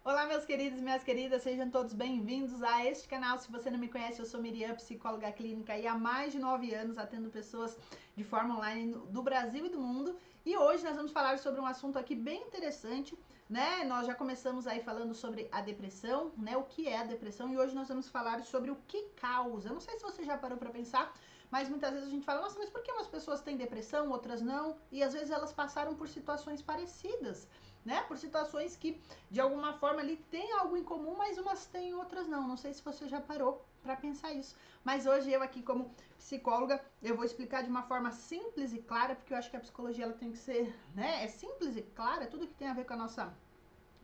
Olá, meus queridos e minhas queridas, sejam todos bem-vindos a este canal. Se você não me conhece, eu sou Miriam, psicóloga clínica e há mais de 9 anos atendo pessoas de forma online do Brasil e do mundo. E hoje nós vamos falar sobre um assunto aqui bem interessante, né? Nós já começamos aí falando sobre a depressão, né? O que é a depressão, e hoje nós vamos falar sobre o que causa. Eu não sei se você já parou para pensar, mas muitas vezes a gente fala, nossa, mas por que umas pessoas têm depressão, outras não? E às vezes elas passaram por situações parecidas, né? Por situações que de alguma forma ali tem algo em comum, mas umas têm, outras não. Não sei se você já parou para pensar isso. Mas hoje eu aqui como psicóloga, eu vou explicar de uma forma simples e clara, porque eu acho que a psicologia ela tem que ser, né? É simples e clara, tudo que tem a ver com a nossa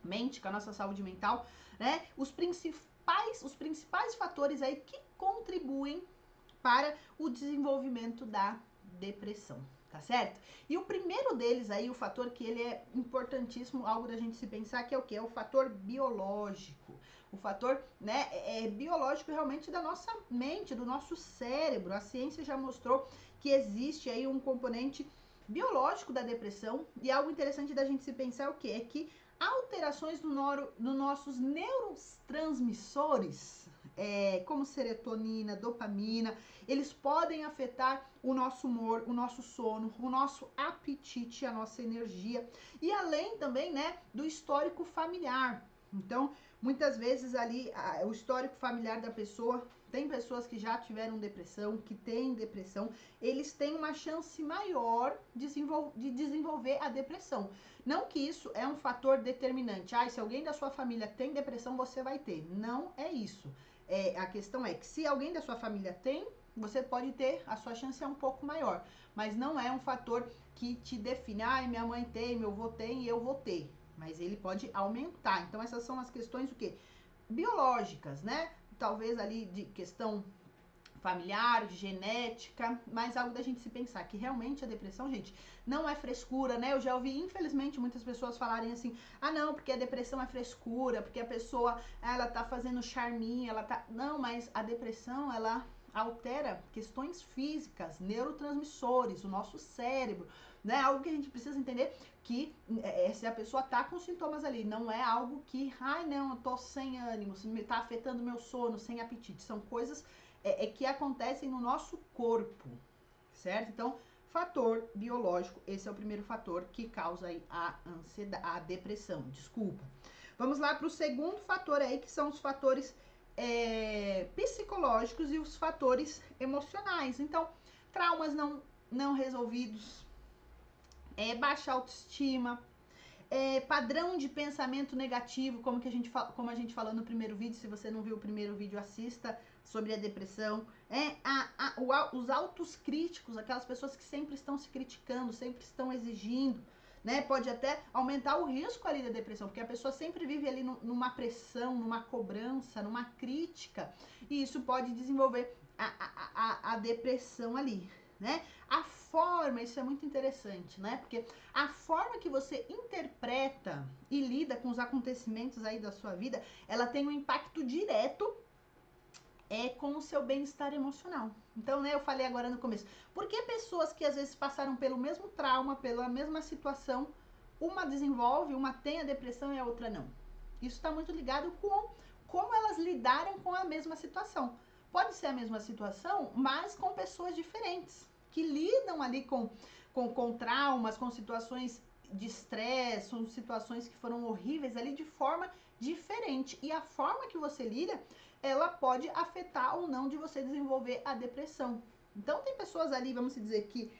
mente, com a nossa saúde mental, né? Os principais fatores aí que contribuem para o desenvolvimento da depressão, tá certo? E o primeiro deles aí, o fator que ele é importantíssimo, algo da gente se pensar, que é o que? É o fator biológico. O fator, né, biológico realmente da nossa mente, do nosso cérebro. A ciência já mostrou que existe aí um componente biológico da depressão, e algo interessante da gente se pensar é o que? É que alterações nos nossos neurotransmissores, como serotonina, dopamina, eles podem afetar o nosso humor, o nosso sono, o nosso apetite, a nossa energia, e além também, né, do histórico familiar. Então, muitas vezes ali, o histórico familiar da pessoa, tem pessoas que já tiveram depressão, que têm depressão, eles têm uma chance maior de desenvolver a depressão. Não que isso é um fator determinante. Se alguém da sua família tem depressão, você vai ter. Não é isso. A questão é que se alguém da sua família tem, você pode ter, a sua chance é um pouco maior. Mas não é um fator que te define, minha mãe tem, meu avô tem e eu vou ter. Mas ele pode aumentar. Então essas são as questões o quê? Biológicas, né? Talvez ali de questão familiar, de genética, mas algo da gente se pensar que realmente a depressão, gente, não é frescura, né? Eu já ouvi, infelizmente, muitas pessoas falarem assim: não, porque a depressão é frescura, porque a pessoa, ela tá fazendo charminho, ela tá... Não, mas a depressão, ela altera questões físicas, neurotransmissores, o nosso cérebro, né? Algo que a gente precisa entender que se a pessoa tá com sintomas ali, não é algo que, não, eu tô sem ânimo, tá afetando meu sono, sem apetite, são coisas que acontecem no nosso corpo, certo? Então, fator biológico, esse é o primeiro fator que causa aí a ansiedade, a depressão, desculpa. Vamos lá para o segundo fator aí, que são os fatores psicológicos e os fatores emocionais. Então, traumas não resolvidos, baixa autoestima, padrão de pensamento negativo, como a gente falou no primeiro vídeo. Se você não viu o primeiro vídeo, assista, sobre a depressão. Os autos críticos, aquelas pessoas que sempre estão se criticando, sempre estão exigindo, né? Pode até aumentar o risco ali da depressão, porque a pessoa sempre vive ali numa pressão, numa cobrança, numa crítica, e isso pode desenvolver a depressão ali, né? A forma, isso é muito interessante, né? Porque a forma que você interpreta e lida com os acontecimentos aí da sua vida, ela tem um impacto direto com o seu bem-estar emocional. Então, né, eu falei agora no começo, por que pessoas que às vezes passaram pelo mesmo trauma, pela mesma situação, uma desenvolve, uma tem a depressão e a outra não? Isso está muito ligado com como elas lidaram com a mesma situação. Pode ser a mesma situação, mas com pessoas diferentes, que lidam ali com traumas, com situações de estresse, são situações que foram horríveis ali de forma diferente. E a forma que você lida, ela pode afetar ou não de você desenvolver a depressão. Então tem pessoas ali, vamos dizer que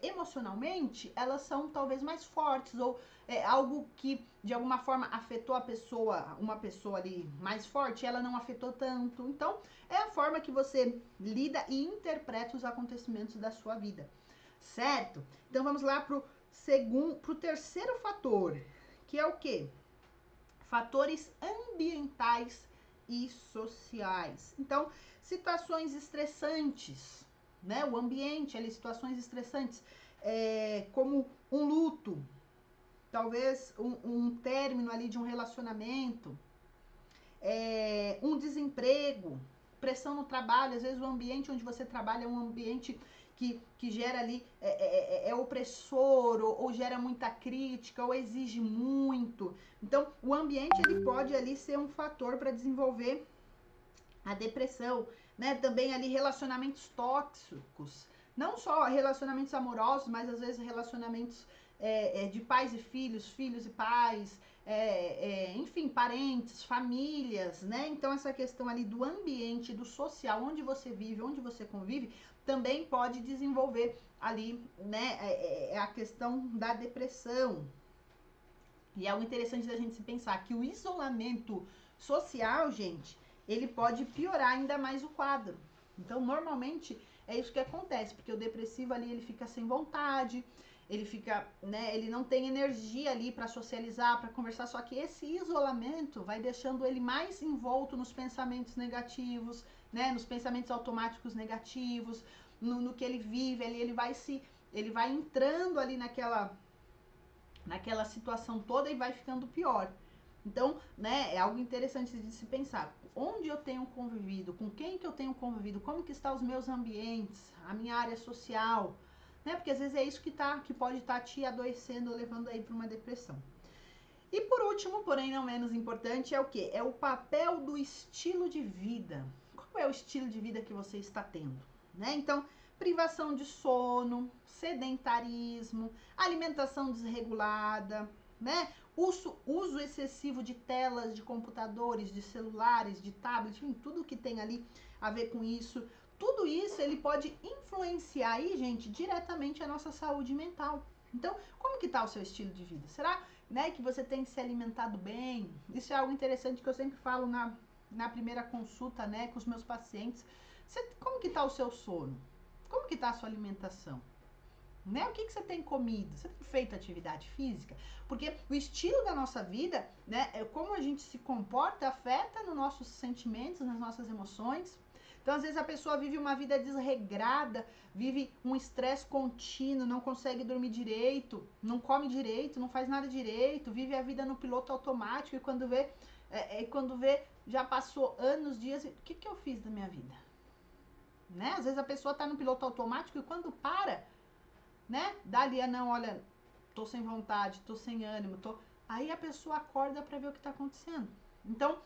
emocionalmente, elas são talvez mais fortes, ou algo que de alguma forma afetou a pessoa, uma pessoa ali mais forte, ela não afetou tanto. Então é a forma que você lida e interpreta os acontecimentos da sua vida, certo? Então vamos lá pro terceiro fator, que é o quê? Fatores ambientais e sociais. Então, situações estressantes, né? O ambiente ali, situações estressantes, como um luto, talvez um término ali de um relacionamento, um desemprego, pressão no trabalho. Às vezes o ambiente onde você trabalha é um ambiente que gera ali, opressor, ou gera muita crítica, ou exige muito. Então, o ambiente ele pode ali ser um fator para desenvolver a depressão, né? Também ali relacionamentos tóxicos, não só relacionamentos amorosos, mas às vezes relacionamentos de pais e filhos, filhos e pais, enfim, parentes, famílias, né? Então essa questão ali do ambiente, do social, onde você vive, onde você convive, também pode desenvolver ali, né, a questão da depressão. E é algo interessante da gente se pensar que o isolamento social, gente, ele pode piorar ainda mais o quadro. Então, normalmente, é isso que acontece, porque o depressivo ali, ele fica sem vontade, ele fica, né, ele não tem energia ali para socializar, para conversar, só que esse isolamento vai deixando ele mais envolto nos pensamentos negativos, né, nos pensamentos automáticos negativos, no que ele vive, ele vai entrando ali naquela situação toda e vai ficando pior. Então, né, é algo interessante de se pensar. Onde eu tenho convivido, com quem que eu tenho convivido, como que estão os meus ambientes, a minha área social, né? Porque às vezes é isso que pode estar te adoecendo, levando aí para uma depressão. E por último, porém não menos importante, é o quê? É o papel do estilo de vida. Qual é o estilo de vida que você está tendo, né? Então, privação de sono, sedentarismo, alimentação desregulada, né? Uso excessivo de telas, de computadores, de celulares, de tablets, enfim, tudo que tem ali a ver com isso. Tudo isso ele pode influenciar aí, gente, diretamente a nossa saúde mental. Então, como que tá o seu estilo de vida? Será, né, que você tem se alimentado bem? Isso é algo interessante que eu sempre falo na primeira consulta, né, com os meus pacientes. Como que tá o seu sono? Como que tá a sua alimentação? Né? O que você tem comido? Você tem feito atividade física? Porque o estilo da nossa vida, né, como a gente se comporta, afeta nos nossos sentimentos, nas nossas emoções. Então, às vezes, a pessoa vive uma vida desregrada, vive um estresse contínuo, não consegue dormir direito, não come direito, não faz nada direito, vive a vida no piloto automático e quando vê já passou anos, dias, o que eu fiz da minha vida? Né? Às vezes a pessoa está no piloto automático e quando para, né? Dali não, olha, tô sem vontade, tô sem ânimo, Aí a pessoa acorda para ver o que está acontecendo. Então,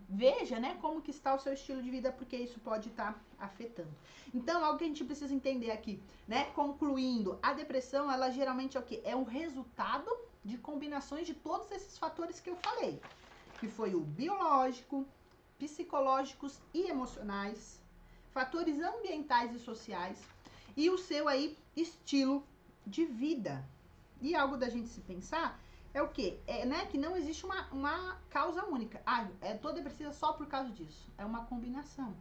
veja, né, como que está o seu estilo de vida, porque isso pode estar afetando. Então, algo que a gente precisa entender aqui, né, concluindo, a depressão, ela geralmente é o quê? É um resultado de combinações de todos esses fatores que eu falei, que foi o biológico, psicológicos e emocionais, fatores ambientais e sociais, e o seu aí estilo de vida. E algo da gente se pensar é o quê? Né, que não existe uma causa única. Tô depressiva só por causa disso. É uma combinação.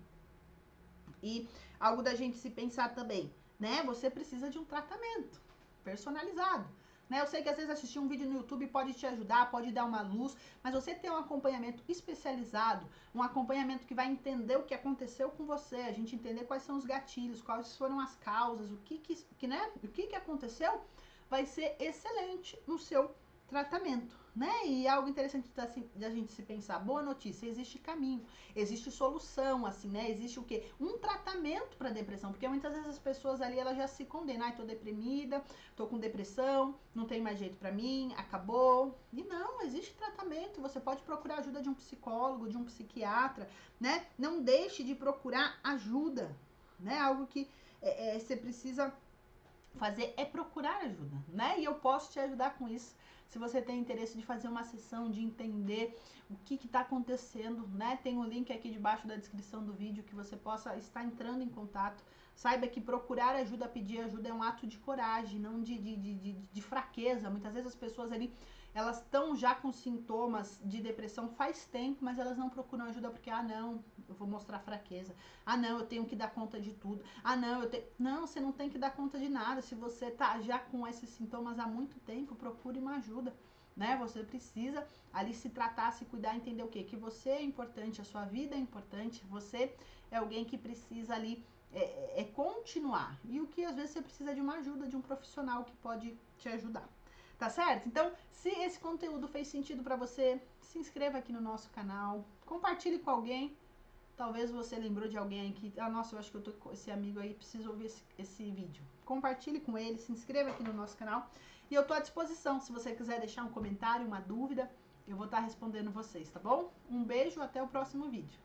E algo da gente se pensar também, né? Você precisa de um tratamento personalizado. Né? Eu sei que às vezes assistir um vídeo no YouTube pode te ajudar, pode dar uma luz, mas você ter um acompanhamento especializado, um acompanhamento que vai entender o que aconteceu com você, a gente entender quais são os gatilhos, quais foram as causas, o que aconteceu, vai ser excelente no seu tratamento, né? E algo interessante da gente se pensar, boa notícia, existe caminho, existe solução, assim, né? Existe o quê? Um tratamento para depressão, porque muitas vezes as pessoas ali, elas já se condenam, tô deprimida, tô com depressão, não tem mais jeito para mim, acabou. E não, existe tratamento, você pode procurar ajuda de um psicólogo, de um psiquiatra, né? Não deixe de procurar ajuda, né? Algo que você precisa fazer é procurar ajuda, né? E eu posso te ajudar com isso. Se você tem interesse de fazer uma sessão, de entender o que está acontecendo, né? Tem um link aqui debaixo da descrição do vídeo que você possa estar entrando em contato. Saiba que procurar ajuda, pedir ajuda é um ato de coragem, não de fraqueza. Muitas vezes as pessoas ali, elas estão já com sintomas de depressão faz tempo, mas elas não procuram ajuda porque, não, eu vou mostrar fraqueza. Não, eu tenho que dar conta de tudo. Não, Não, você não tem que dar conta de nada. Se você tá já com esses sintomas há muito tempo, procure uma ajuda, né? Você precisa ali se tratar, se cuidar, entender o quê? Que você é importante, a sua vida é importante, você é alguém que precisa ali continuar. E o que às vezes você precisa de uma ajuda, de um profissional que pode te ajudar. Tá certo? Então, se esse conteúdo fez sentido para você, se inscreva aqui no nosso canal, compartilhe com alguém. Talvez você lembrou de alguém que, nossa, eu acho que eu tô com esse amigo aí, preciso ouvir esse vídeo. Compartilhe com ele, se inscreva aqui no nosso canal E eu tô à disposição, se você quiser deixar um comentário, uma dúvida, eu vou estar respondendo vocês, tá bom? Um beijo, até o próximo vídeo.